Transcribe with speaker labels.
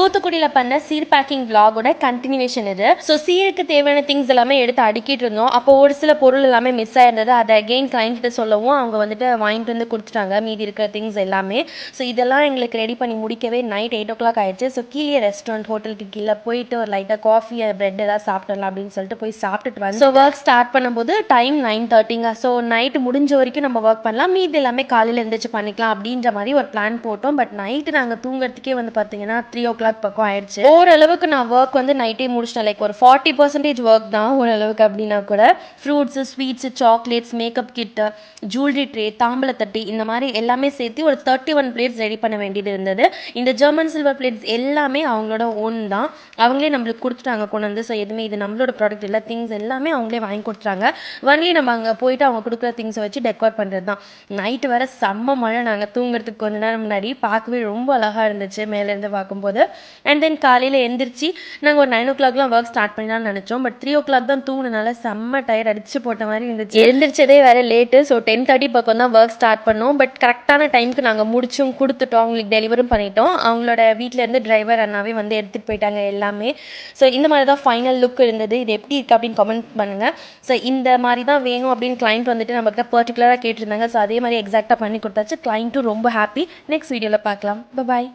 Speaker 1: தூத்துக்குடியில் பண்ண சீர் பேக்கிங் விளாகோட கண்டினியூவேஷன் இது. ஸோ சீருக்கு தேவையான திங்ஸ் எல்லாமே எடுத்து அடுக்கிட்டு இருந்தோம். அப்போ ஒரு சில பொருள் எல்லாமே மிஸ் ஆயிருந்தது. அதை அகெயின் கிளைண்ட்டு சொல்லவும் அவங்க வந்துட்டு வாங்கிட்டு வந்து கொடுத்துட்டாங்க மீதி இருக்கிற திங்ஸ் எல்லாமே. ஸோ இதெல்லாம் எங்களுக்கு ரெடி பண்ணி முடிக்கவே நைட் 8 o'clock ஆயிடுச்சு. ஸோ கீழே ரெஸ்டாரண்ட் ஹோட்டலுக்கு கீழே போயிட்டு ஒரு லைட்டாக காஃபி பிரெட் ஏதாவது சாப்பிடலாம் அப்படின்னு சொல்லிட்டு போய் சாப்பிட்டுட்டு வந்து ஸோ ஒர்க் ஸ்டார்ட் பண்ணும்போது டைம் 9:30ங்க. ஸோ நைட்டு முடிஞ்ச வரைக்கும் நம்ம ஒர்க் பண்ணலாம், மீதி எல்லாமே காலையில் எழுந்திரிச்சு பண்ணிக்கலாம் அப்படின்ற மாதிரி ஒரு பிளான் போட்டோம். பட் நைட்டு நாங்கள் தூங்குறதுக்கே வந்து பார்த்தீங்கன்னா 3 o'clock பக்கம் ஆயிடுச்சு. ஓரளவுக்கு நான் ஒர்க் வந்து நைட்டே முடிச்சிட்டேன். லைக் ஒரு 40% ஒர்க் தான் ஓரளவுக்கு. அப்படின்னா கூட fruits, sweets, chocolates, makeup kit, jewellery tray, தாம்பலத்தட்டி, இந்த மாதிரி எல்லாமே சேர்த்து ஒரு 31 பிளேட்ஸ் ரெடி பண்ண வேண்டியது இருந்தது. இந்த ஜெர்மன் சில்வர் பிளேட்ஸ் எல்லாமே அவங்களோட ஓன் தான். அவங்களே நம்மளுக்கு கொடுத்துட்டாங்க கொண்டு வந்து. ஸோ எதுவுமே இது நம்மளோட ப்ராடக்ட் இல்லை, திங்ஸ் எல்லாமே அவங்களே வாங்கி கொடுத்துட்டாங்க. ஒன்லி நம்ம அங்கே போயிட்டு அவங்க கொடுக்குற திங்ஸை வச்சு டெக்கோர் பண்ணுறது தான். நைட்டு வர செம்ம மழை. நாங்கள் தூங்குறதுக்கு கொஞ்ச நேரம் முன்னாடி பார்க்கவே ரொம்ப அழகாக இருந்துச்சு மேலேருந்து பார்க்கும்போது. அண்ட் தென் காலையில் எந்திரிச்சு நாங்கள் ஒரு 9 o'clockலாம் ஒர்க் ஸ்டார்ட் பண்ணலாம்னு நினச்சோம். பட் 3 o'clock தான் தூங்கினால செம்ம டயர்ட் அடிச்சு போட்ட மாதிரி இருந்துச்சு. எழுந்திரிச்சதே வேறு லேட்டு. ஸோ 10:30 பக்கம் தான் ஒர்க் ஸ்டார்ட் பண்ணோம். பட் கரெக்டான டைமுக்கு நாங்கள் முடிச்சும் கொடுத்துட்டோம், அவங்களுக்கு டெலிவரும் பண்ணிட்டோம். அவங்களோட வீட்டிலேருந்து டிரைவர் அண்ணாவே வந்து எடுத்துகிட்டு போயிட்டாங்க எல்லாமே. ஸோ இந்த மாதிரி தான் ஃபைனல் லுக் இருந்தது. இது எப்படி இருக்குது அப்படின்னு கமெண்ட் பண்ணுங்கள். ஸோ இந்த மாதிரி தான் வேணும் அப்படின்னு கிளைண்ட் வந்துட்டு நம்மக்கிட்ட பர்டிகுலராக கேட்டிருந்தாங்க. ஸோ அதே மாதிரி எக்ஸாக்டாக பண்ணி கொடுத்தாச்சு. கிளைண்ட்டும் ரொம்ப ஹாப்பி. நெக்ஸ்ட் வீடியோவில் பார்க்கலாம். பாய்.